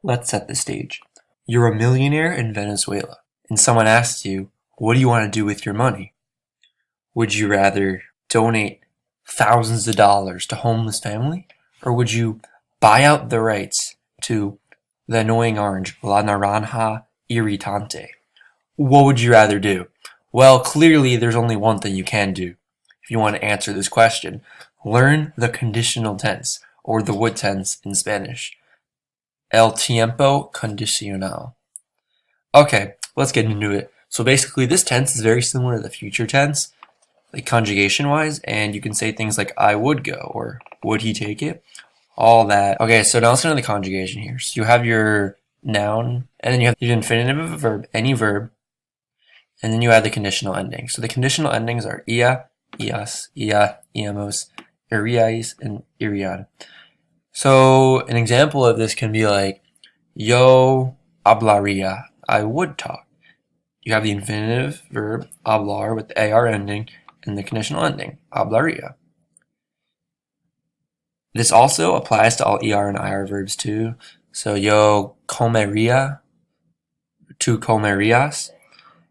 Let's set the stage. You're a millionaire in Venezuela, and someone asks you, what do you want to do with your money? Would you rather donate thousands of dollars to homeless family, or would you buy out the rights to the annoying orange, La Naranja Irritante? What would you rather do? Well, clearly there's only one thing you can do if you want to answer this question. Learn the conditional tense, or the would tense in Spanish. El tiempo condicional. Okay, let's get into it. So basically this tense is very similar to the future tense, like conjugation wise, and you can say things like I would go or would he take it, all that. Okay, so now let's get into the conjugation here. So you have your noun, and then you have the infinitive of a verb, any verb, and then you add the conditional ending. So the conditional endings are ia, ias, ia, iamos, iriais, and irian. So an example of this can be like, yo hablaría, I would talk. You have the infinitive verb, hablar, with the AR ending, and the conditional ending, hablaría. This also applies to all ER and IR verbs too. So yo comería, tú comerías.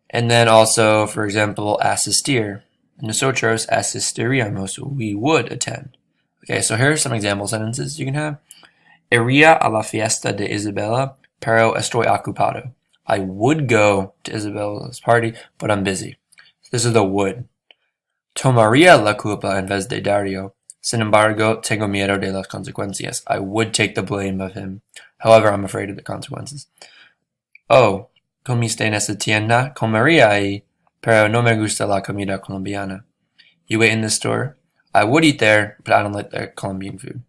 And then also, for example, asistir. Nosotros asistiríamos, we would attend. Okay, so here are some example sentences you can have. Iría a la fiesta de Isabela, pero estoy ocupado. I would go to Isabella's party, but I'm busy. This is the would. Tomaría la culpa en vez de Dario. Sin embargo, tengo miedo de las consecuencias. I would take the blame of him. However, I'm afraid of the consequences. Oh, comiste en esa tienda? Comería ahí, pero no me gusta la comida colombiana. You ate in this store? I would eat there, but I don't like their Colombian food.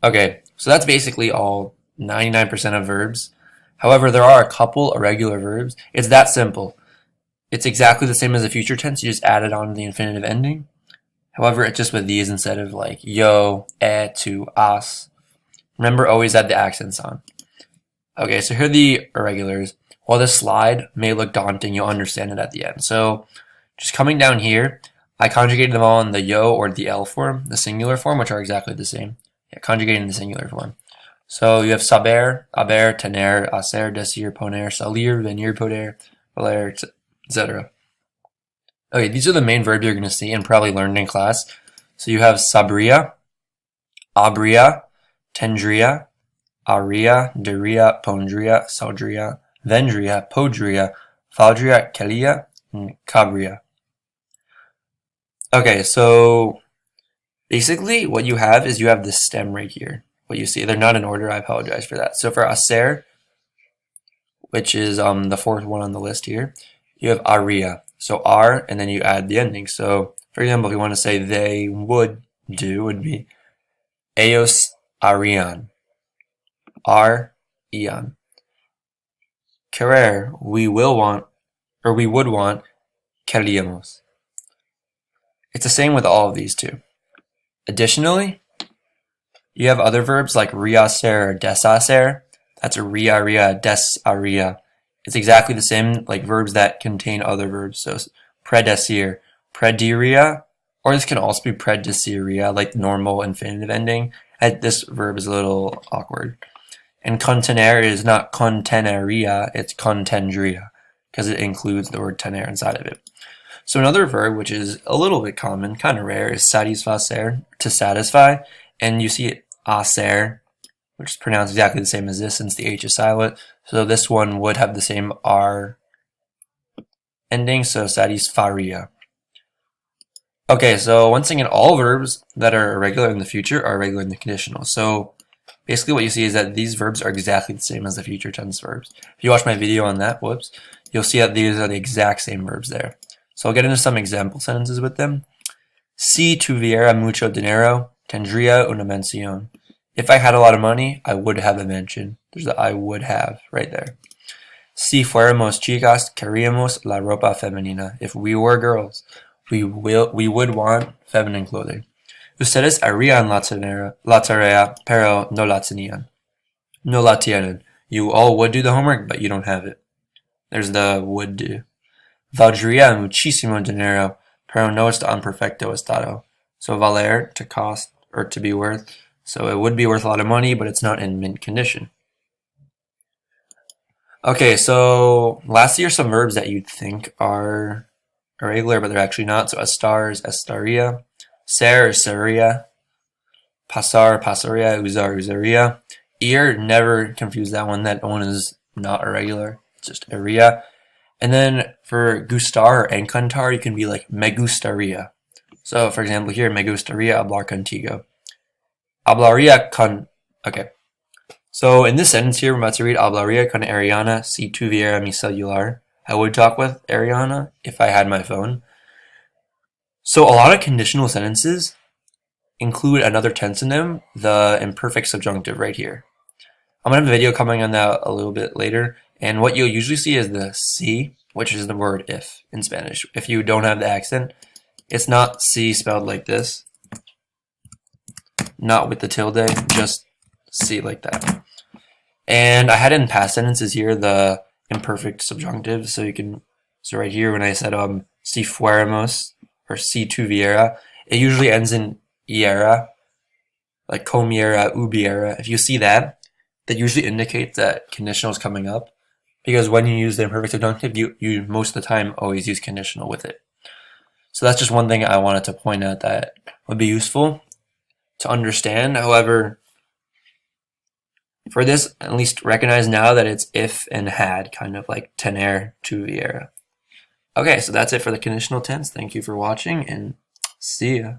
Okay, so that's basically all 99% of verbs. However, there are a couple irregular verbs. It's that simple. It's exactly the same as the future tense, you just added on the infinitive ending. However, it's just with these instead of like yo, to, as. Remember, always add the accents on. Okay, so here are the irregulars. While this slide may look daunting, you'll understand it at the end. So just coming down here, I conjugated them all in the yo or the el form, the singular form, which are exactly the same. Yeah, conjugating the singular form. So you have saber, haber, tener, hacer, decir, poner, salir, venir, poder, valer, etc. Okay, these are the main verbs you're going to see and probably learned in class. So you have sabría, abría, tendría, haría, diría, pondría, saldría, vendría, podría, valdría, quería, and cabría. Okay, so basically what you have is you have this stem right here. What you see, they're not in order, I apologize for that. So for hacer, which is the fourth one on the list here, you have haría. So R, and then you add the ending. So for example, if you want to say they would do, would be ellos harían. R, ian. Querer, we will want, or we would want, queríamos. It's the same with all of these two. Additionally, you have other verbs like rehacer or deshacer. That's a reharía, desharía. It's exactly the same like verbs that contain other verbs. So predecir, prediria, or this can also be predeciria, like normal infinitive ending. This verb is a little awkward. And contener is not conteneria, it's contendria, because it includes the word tener inside of it. So another verb, which is a little bit common, kind of rare, is satisfacer, to satisfy. And you see it hacer, which is pronounced exactly the same as this since the H is silent. So this one would have the same R ending, so satisfaría. Okay, so once again, all verbs that are irregular in the future are irregular in the conditional. So basically what you see is that these verbs are exactly the same as the future tense verbs. If you watch my video on that, you'll see that these are the exact same verbs there. So I'll get into some example sentences with them. Si tuviera mucho dinero, tendría una mansión. If I had a lot of money, I would have a mansion. There's the I would have right there. Si fuéramos chicas, queríamos la ropa femenina. If we were girls, we would want feminine clothing. Ustedes harían la tarea, pero no la tenían. No la tienen. You all would do the homework, but you don't have it. There's the would do. Valdría muchísimo dinero, pero no está en perfecto estado. So valer, to cost, or to be worth. So it would be worth a lot of money, but it's not in mint condition. Okay, so lastly are some verbs that you'd think are irregular, but they're actually not. So estar is estaria, ser is seria, pasar, pasaria, usar, usaria. Never confuse that one. That one is not irregular. It's just iria. And then for gustar or encantar, you can be like me gustaría. So for example here, me gustaría hablar contigo. Hablaría con... Okay. So in this sentence here, we're about to read hablaría con Ariana si tuviera mi celular. I would talk with Ariana if I had my phone. So a lot of conditional sentences include another tense in them, the imperfect subjunctive right here. I'm going to have a video coming on that a little bit later, and what you'll usually see is the si, which is the word if in Spanish. If you don't have the accent, it's not si spelled like this, not with the tilde, just si like that. And I had in past sentences here the imperfect subjunctive, so right here when I said si fuéramos or si tuviera, it usually ends in iera, like comiera, ubiera. If you see that, that usually indicates that conditional is coming up, because when you use the imperfect subjunctive, you most of the time always use conditional with it. So that's just one thing I wanted to point out that would be useful to understand. However, for this, at least recognize now that it's if and had, kind of like tener, tuviera. Okay, so that's it for the conditional tense. Thank you for watching, and see ya.